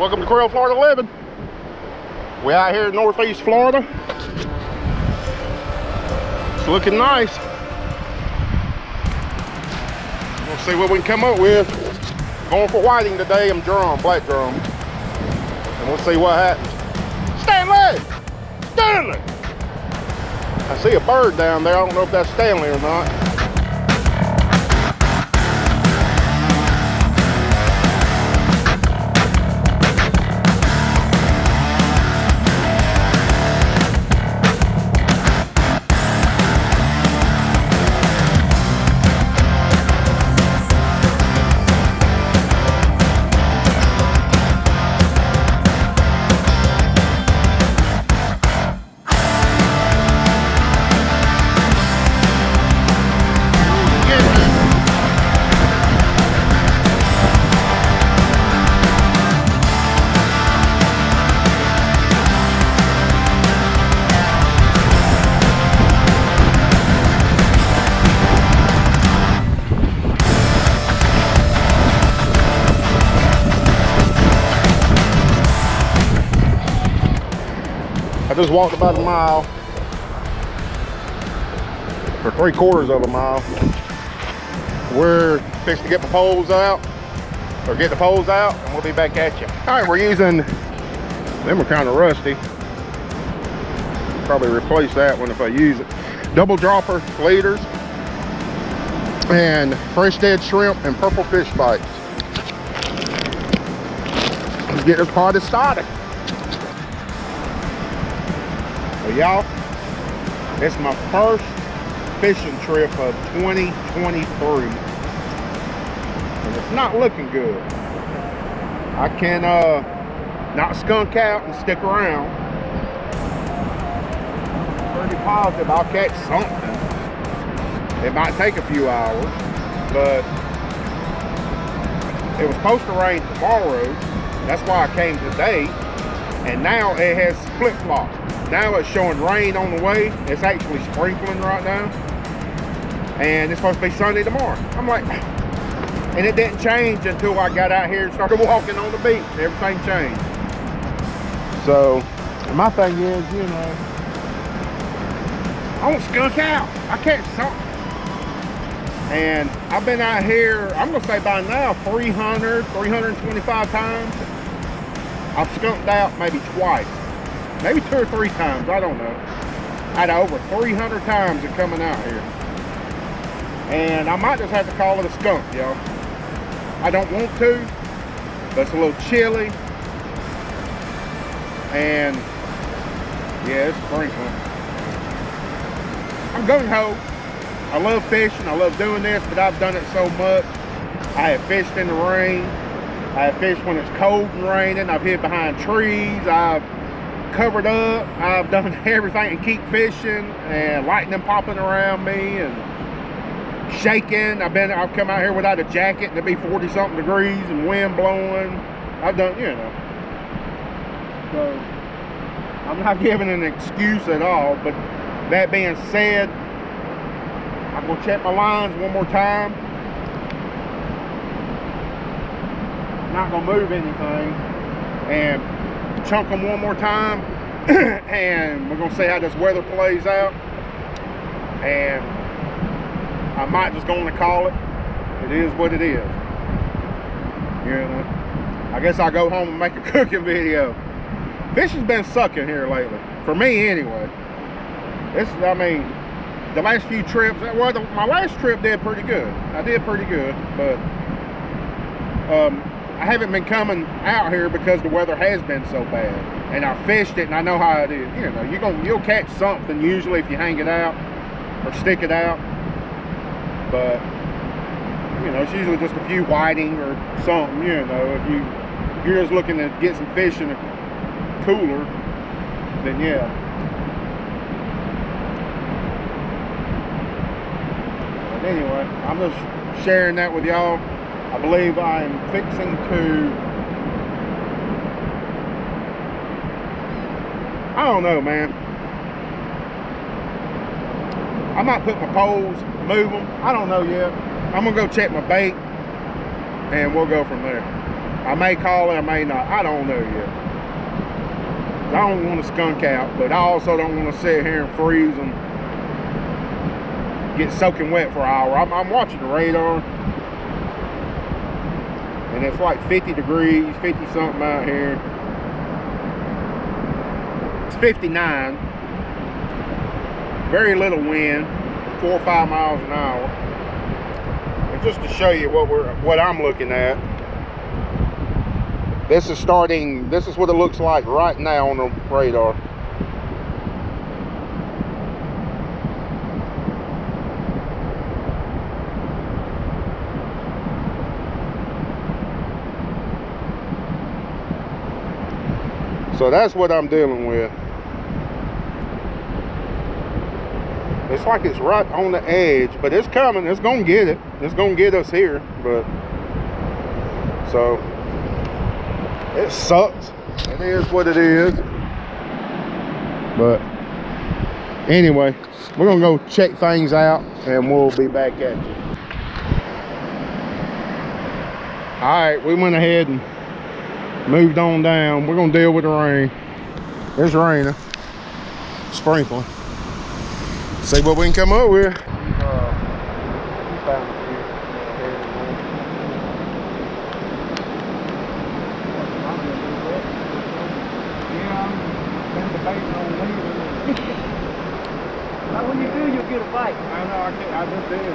Welcome to Crevalle, Florida Living. We're out here in Northeast Florida. It's looking nice. We'll see what we can come up with. Going for whiting today. I'm drum, black drum. And we'll see what happens. Stanley! Stanley! I see a bird down there. I don't know if that's Stanley or not. I just walked about a mile, or 3/4 of a mile. We're fixing to get the poles out, or get the poles out, and we'll be back at you. All right, we're using, them are kind of rusty. Probably replace that one if I use it. Double dropper leaders, and fresh dead shrimp and purple fish bites. Let's get this party started. Well, y'all, it's my first fishing trip of 2023, and it's not looking good. I can not skunk out and stick around. Pretty positive I'll catch something. It might take a few hours, but it was supposed to rain tomorrow. That's why I came today, and now it has flip-flopped. Now it's showing rain on the way. It's actually sprinkling right now. And it's supposed to be sunny tomorrow. I'm like, and it didn't change until I got out here and started walking on the beach. Everything changed. So, my thing is, you know, I want to skunk out. I catch something. And I've been out here, I'm going to say by now, 325 times. I've skunked out maybe twice. Maybe 2 or 3 times, I don't know. I'd over 300 times of coming out here. And I might just have to call it a skunk, y'all. I don't want to, but it's a little chilly. And yeah, it's sprinkling. I'm gung-ho. I love fishing, I love doing this, but I've done it so much. I have fished in the rain. I have fished when it's cold and raining. I've hid behind trees. I've covered up. I've done everything and keep fishing, and lightning popping around me and shaking. I've come out here without a jacket and it'd be 40 something degrees and wind blowing. I've done, you know. So I'm not giving an excuse at all, but that being said, I'm gonna check my lines one more time. Not gonna move anything, and chunk them one more time. And we're gonna see how this weather plays out, and I might just go on and call it. It is what it is, you know. I guess I'll go home and make a cooking video. Fish has been sucking here lately, for me anyway. I mean, the last few trips, well, my last trip did pretty good. I did pretty good, but I haven't been coming out here because the weather has been so bad, and I fished it and I know how it is. You know, you'll catch something usually if you hang it out or stick it out, but you know, it's usually just a few whiting or something. You know, if you're just looking to get some fish in a cooler, then yeah. But anyway, I'm just sharing that with y'all. I believe I am fixing to, I don't know, man. I might put my poles, move them. I don't know yet. I'm gonna go check my bait and we'll go from there. I may call it, I may not. I don't know yet. I don't want to skunk out, but I also don't want to sit here and freeze and get soaking wet for an hour. I'm watching the radar, and it's like 50 degrees, 50 something out here. It's 59. Very little wind, 4 or 5 miles an hour. And just to show you what I'm looking at, this is what it looks like right now on the radar. So that's what I'm dealing with. It's like it's right on the edge, but it's coming. It's gonna get it. It's gonna get us here. But so it sucks. It is what it is. But anyway, we're gonna go check things out and we'll be back at you. All right, we went ahead and moved on down. We're gonna deal with the rain. It's raining, sprinkling. See what we can come up with. When you do, you'll get a bite. I know, I just did.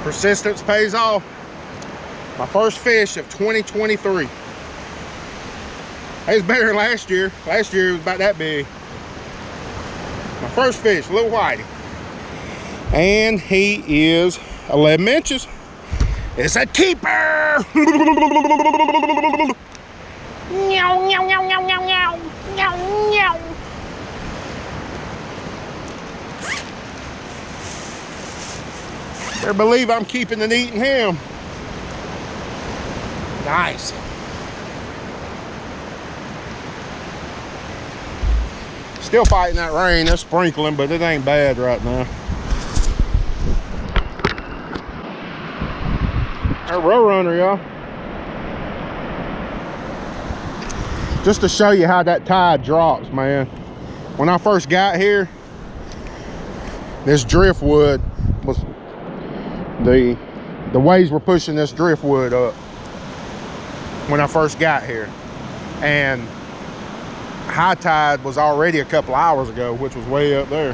Persistence pays off. My first fish of 2023. It was better than last year. Last year it was about that big. My first fish, little whitey. And he is 11 inches. It's a keeper. Meow, meow, meow, meow, meow, meow, meow, meow. Better believe I'm keeping and eating him. Nice. Still fighting that rain. It's sprinkling, but it ain't bad right now. Our row runner, y'all. Just to show you how that tide drops, man. When I first got here, this driftwood was the waves were pushing this driftwood up when I first got here, and high tide was already a couple hours ago, which was way up there.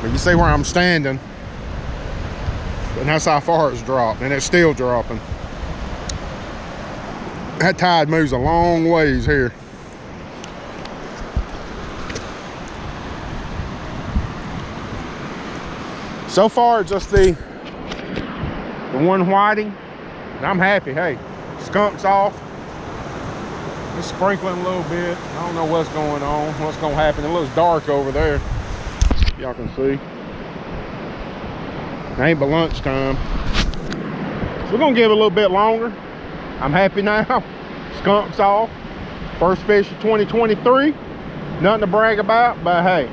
But you see where I'm standing, and that's how far it's dropped, and it's still dropping. That tide moves a long ways here. So far, just the one whiting, and I'm happy. Hey, skunk's off. It's sprinkling a little bit. I don't know what's going on, what's gonna happen. It looks dark over there. Y'all can see. It ain't but lunchtime. So we're gonna give it a little bit longer. I'm happy now. Skunk's off. First fish of 2023. Nothing to brag about, but hey,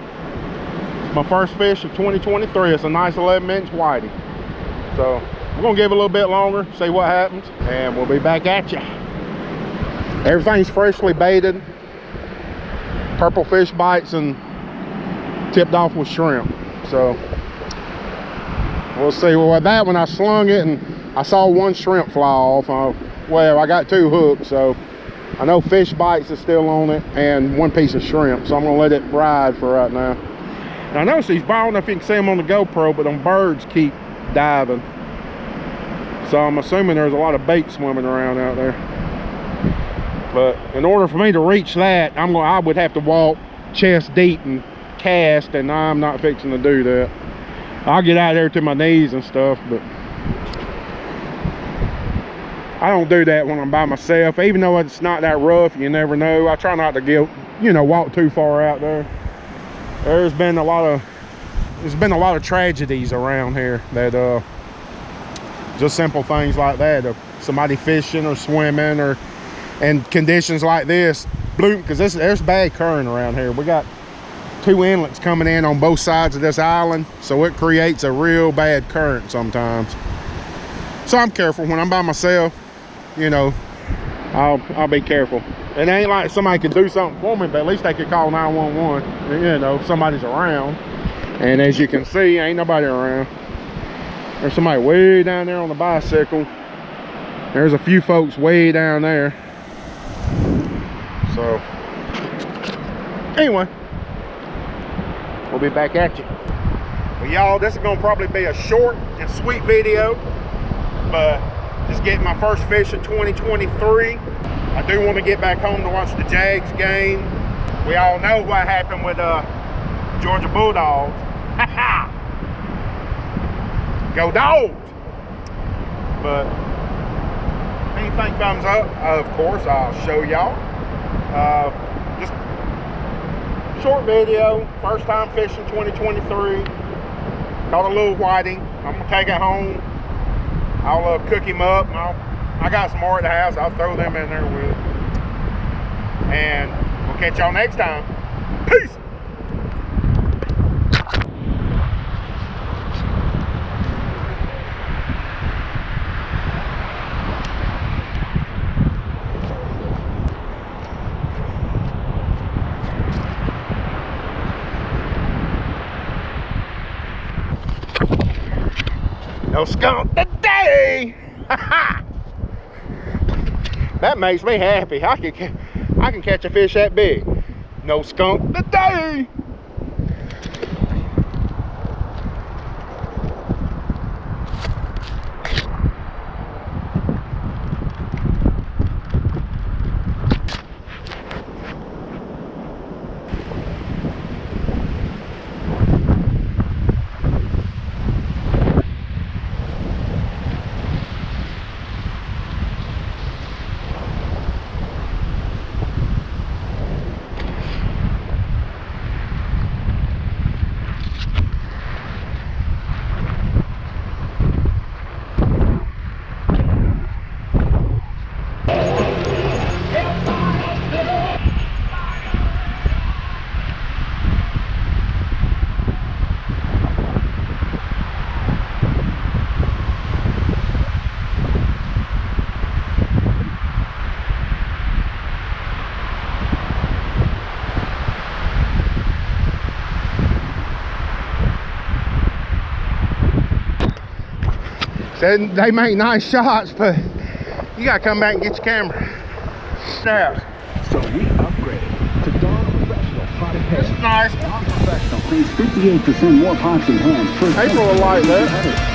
it's my first fish of 2023. It's a nice 11-inch whitey. So we're gonna give it a little bit longer, see what happens, and we'll be back at you. Everything's freshly baited, purple fish bites, and tipped off with shrimp. So we'll see. Well, that when I slung it and I saw one shrimp fly off. Well, I got 2 hooks, so I know fish bites is still on it and 1 piece of shrimp, so I'm gonna let it ride for right now. And I notice these, I don't know if you can see them on the GoPro, but them birds keep diving. So I'm assuming there's a lot of bait swimming around out there. But in order for me to reach that, I would have to walk chest deep and cast, and I'm not fixing to do that. I'll get out there to my knees and stuff, but I don't do that when I'm by myself. Even though it's not that rough, you never know. I try not to get, you know, walk too far out there. There's been a lot of tragedies around here that just simple things like that, of somebody fishing or swimming, or in conditions like this, because there's bad current around here. We got 2 inlets coming in on both sides of this island, so it creates a real bad current sometimes. So I'm careful when I'm by myself. You know, I'll be careful. It ain't like somebody could do something for me, but at least they could call 911, you know, if somebody's around. And as you can see, ain't nobody around. There's somebody way down there on the bicycle. There's a few folks way down there. So anyway, we'll be back at you. Well, y'all, this is gonna probably be a short and sweet video, but just getting my first fish of 2023. I do want to get back home to watch the Jags game. We all know what happened with Georgia Bulldogs. Go Dogs! But anything comes up, of course, I'll show y'all. Just short video, first time fishing 2023. Caught a little whiting. I'm gonna take it home. I'll cook him up. I got some more at the house. I'll throw them in there with it. And we'll catch y'all next time. Peace! No skunk today. That makes me happy. I can catch a fish that big. No skunk today. They make nice shots, but you gotta come back and get your camera. Now, so we upgraded to Dawn Professional Product Head. this is nice. Dawn Professional cleans 58% more pots and pans per April will like that.